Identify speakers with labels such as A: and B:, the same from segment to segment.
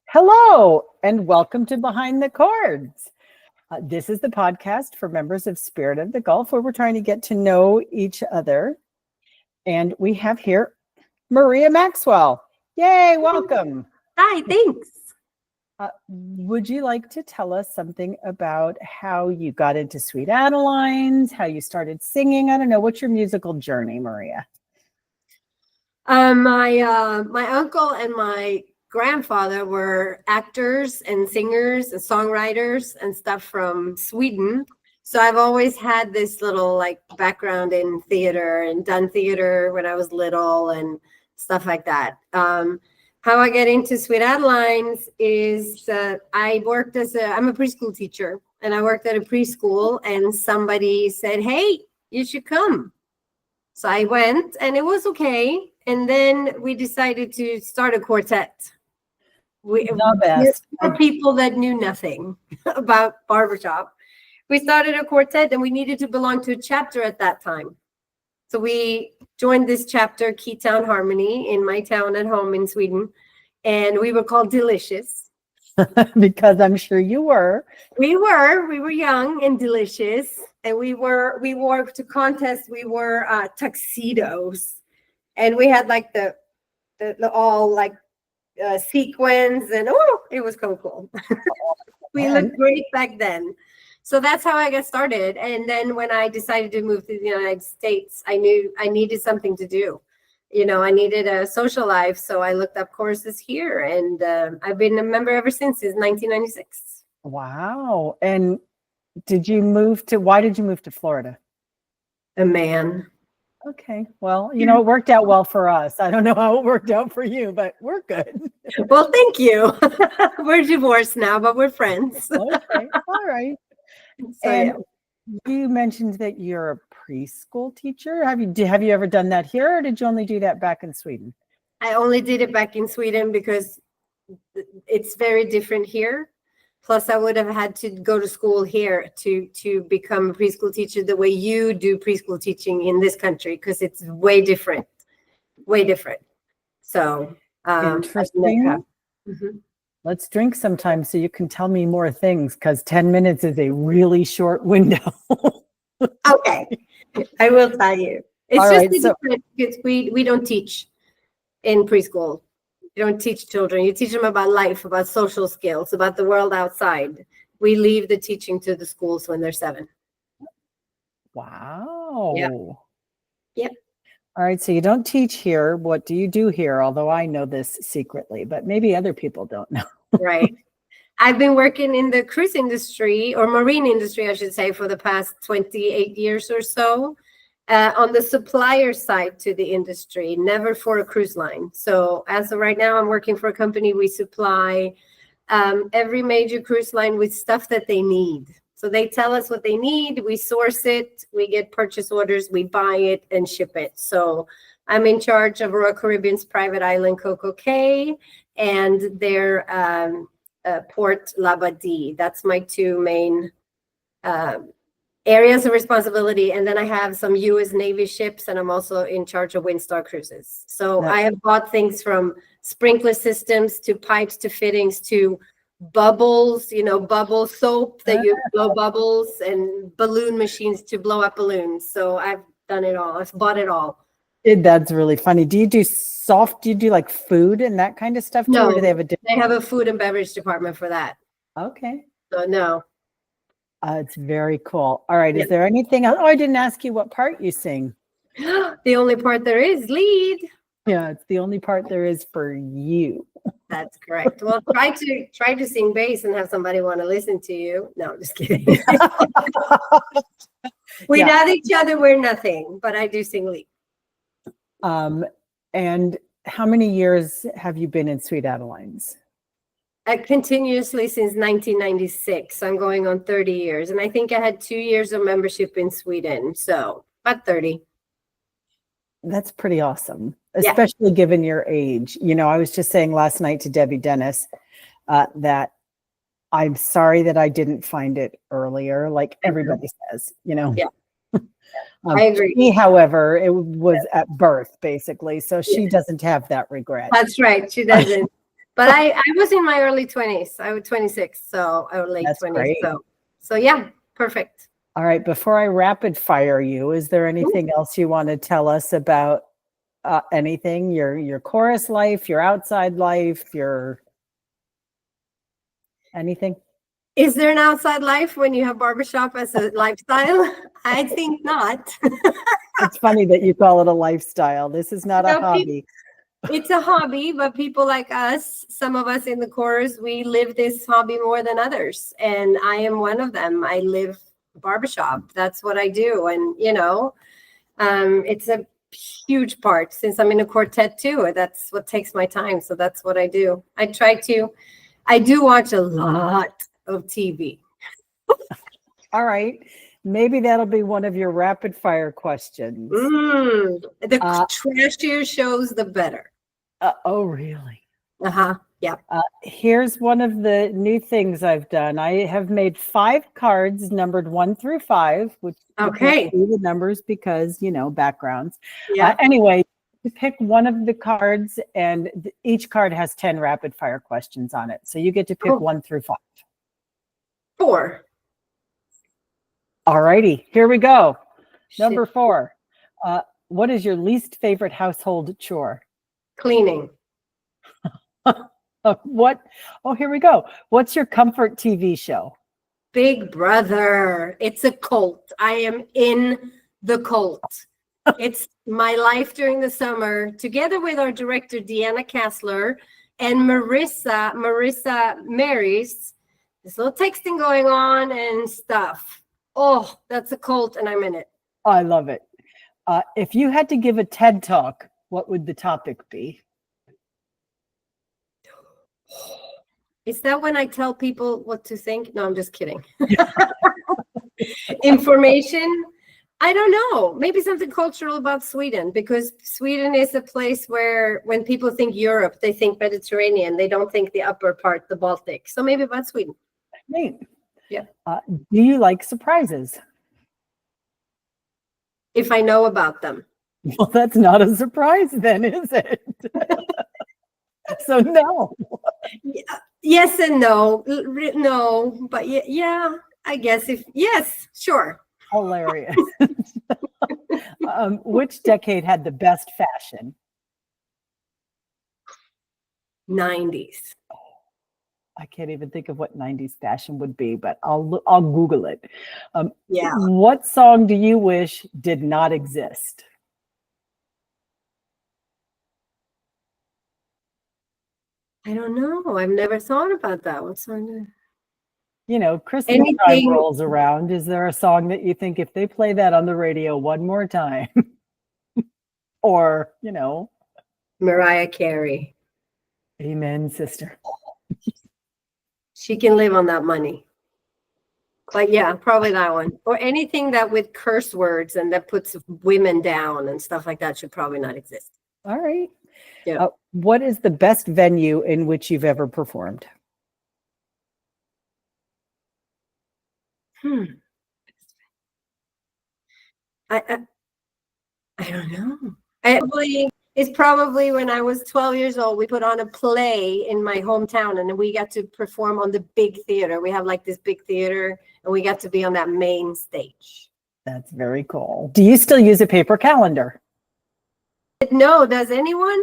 A: Hello, and welcome to Behind the Chords. This is the podcast for members of Spirit of the Gulf, where we're trying to get to know each other. And we have here Maria Maxwell. Yay, welcome.
B: Hi, thanks.
A: Would you like to tell us something about how you got into Sweet Adelines, how you started singing? I don't know. What's your musical journey, Maria?
B: My uncle and my grandfather were actors and singers and songwriters and stuff from Sweden. So I've always had this little background in theater and done theater when I was little and stuff like that. How I get into Sweet Adelines is I'm a preschool teacher, and I worked at a preschool, and somebody said, "Hey, you should come." So I went, and it was okay. And then we decided to start a quartet. We were people that knew nothing about Barbershop. We started a quartet, and we needed to belong to a chapter at that time. So we joined this chapter, Keytown Harmony, in my town at home in Sweden. And we were called Delicious.
A: Because I'm sure you were.
B: We were young and delicious. And we wore to contests, we wore tuxedos. And we had the all sequins, and it was cool. We looked great back then. So that's how I got started. And then when I decided to move to the United States, I knew I needed something to do. I needed a social life. So I looked up courses here, and I've been a member ever since 1996.
A: Wow. And why did you move to Florida?
B: A man.
A: Okay. Well, it worked out well for us. I don't know how it worked out for you, but we're good.
B: Well, thank you. We're divorced now, but we're friends.
A: Okay. All right. So, and you mentioned that you're a preschool teacher. Have you ever done that here, or did you only do that back in Sweden?
B: I only did it back in Sweden because it's very different here. Plus, I would have had to go to school here to become a preschool teacher the way you do preschool teaching in this country, because it's way different. So,
A: interesting. Let's drink sometime so you can tell me more things, because 10 minutes is a really short window.
B: Okay, I will tell you. It's different because we don't teach in preschool. You don't teach children. You teach them about life, about social skills, about the world outside. We leave the teaching to the schools when they're 7.
A: Wow.
B: Yep.
A: All right. So you don't teach here. What do you do here? Although I know this secretly, but maybe other people don't know.
B: Right. I've been working in the cruise industry, or marine industry, I should say, for the past 28 years or so. On the supplier side to the industry, never for a cruise line. So as of right now, I'm working for a company. We supply every major cruise line with stuff that they need. So they tell us what they need, we source it, we get purchase orders, we buy it and ship it. So I'm in charge of Royal Caribbean's private island Coco Cay and their Port Labadee. That's my 2 main areas of responsibility. And then I have some U.S. Navy ships, and I'm also in charge of Windstar Cruises. So I have bought things from sprinkler systems to pipes to fittings to bubbles, bubble soap that you blow bubbles, and balloon machines to blow up balloons. So I've done it all. I've bought it all.
A: That's really funny. Do you do food and that kind of stuff too?
B: No,
A: or do
B: they have a food and beverage department for that.
A: Okay.
B: So no.
A: It's very cool. All right. Is there anything else? Oh, I didn't ask you what part you sing.
B: The only part there is lead.
A: Yeah, it's the only part there is for you.
B: That's correct. Well, try to sing bass and have somebody want to listen to you. No, I'm just kidding. Without each other, we're nothing. But I do sing lead.
A: And how many years have you been in Sweet Adelines?
B: Continuously since 1996. I'm going on 30 years. And I think I had 2 years of membership in Sweden. So about 30.
A: That's pretty awesome, especially given your age. I was just saying last night to Debbie Dennis that I'm sorry that I didn't find it earlier, like everybody says,
B: Yeah. I agree.
A: She, however, it was at birth, basically. So she doesn't have that regret.
B: That's right. She doesn't. But I was in my early 20s. I was 26, so I was late
A: That's
B: 20s.
A: great.
B: So yeah, perfect.
A: All right. Before I rapid fire you, is there anything else you want to tell us about anything? Your chorus life, your outside life, your anything?
B: Is there an outside life when you have barbershop as a lifestyle? I think not.
A: It's funny that you call it a lifestyle. This is not a hobby.
B: It's a hobby, but people like us, some of us in the chorus, we live this hobby more than others. And I am one of them. I live barbershop. That's what I do. And, it's a huge part since I'm in a quartet too. That's what takes my time. So that's what I do. I do watch a lot of TV.
A: All right. Maybe that'll be one of your rapid fire questions.
B: The trashier shows, the better.
A: Oh, really?
B: Yeah.
A: Here's one of the new things I've done. I have made 5 cards numbered 1 through 5, which
B: Okay.
A: see the numbers because, backgrounds.
B: Yeah.
A: Anyway, you pick one of the cards, and each card has 10 rapid fire questions on it. So you get to pick 1 through 5.
B: 4.
A: All righty, here we go. Number
B: Shit.
A: 4. What is your least favorite household chore?
B: Cleaning.
A: What? Oh, here we go. What's your comfort TV show?
B: Big Brother. It's a cult. I am in the cult. It's my life during the summer, together with our director, Deanna Kassler, and Marissa Marys. There's a little texting going on and stuff. Oh, that's a cult, and I'm in it.
A: I love it. If you had to give a TED Talk, what would the topic be?
B: Is that when I tell people what to think? No, I'm just kidding. Information? I don't know. Maybe something cultural about Sweden, because Sweden is a place where when people think Europe, they think Mediterranean. They don't think the upper part, the Baltic. So maybe about Sweden.
A: Neat.
B: Yeah.
A: Do you like surprises?
B: If I know about them.
A: Well, that's not a surprise then, is it? So no.
B: Yes and no. No, but yeah, I guess yes, sure.
A: Hilarious. Which decade had the best fashion?
B: 90s.
A: I can't even think of what 90s fashion would be, but I'll Google it.
B: Yeah.
A: What song do you wish did not exist?
B: I don't know. I've never thought about that. What song?
A: Christmas time rolls around. Is there a song that you think if they play that on the radio one more time, or,
B: Mariah Carey.
A: Amen, sister.
B: She can live on that money. But yeah, probably that one. Or anything that with curse words and that puts women down and stuff like that should probably not exist.
A: All right.
B: Yeah.
A: What is the best venue in which you've ever performed?
B: I don't know. It's probably when I was 12 years old. We put on a play in my hometown, and we got to perform on the big theater. We have like this big theater, and we got to be on that main stage.
A: That's very cool. Do you still use a paper calendar?
B: No, does anyone?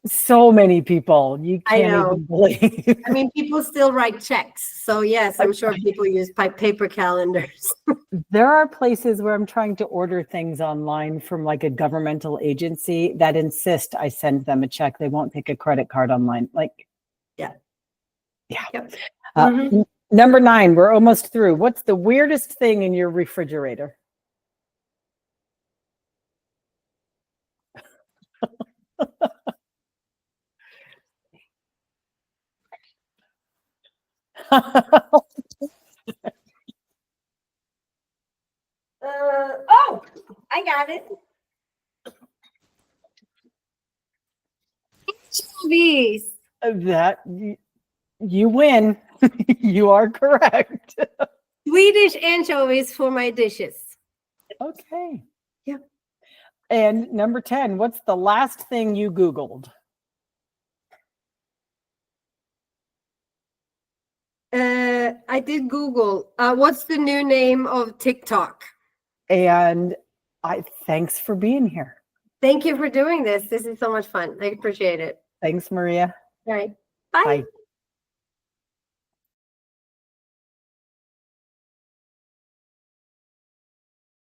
A: So many people. You can't even believe.
B: I mean, people still write checks. So yes, I'm sure people use paper calendars.
A: There are places where I'm trying to order things online from like a governmental agency that insist I send them a check. They won't take a credit card online. Yeah.
B: Yep.
A: Number 9, we're almost through. What's the weirdest thing in your refrigerator?
B: I got it. Anchovies.
A: That you win. You are correct.
B: Swedish anchovies for my dishes.
A: Okay.
B: Yeah.
A: And number 10, what's the last thing you Googled?
B: I did Google. What's the new name of TikTok?
A: And thanks for being here.
B: Thank you for doing this. This is so much fun. I appreciate it.
A: Thanks, Maria.
B: All right. Bye.
A: Bye.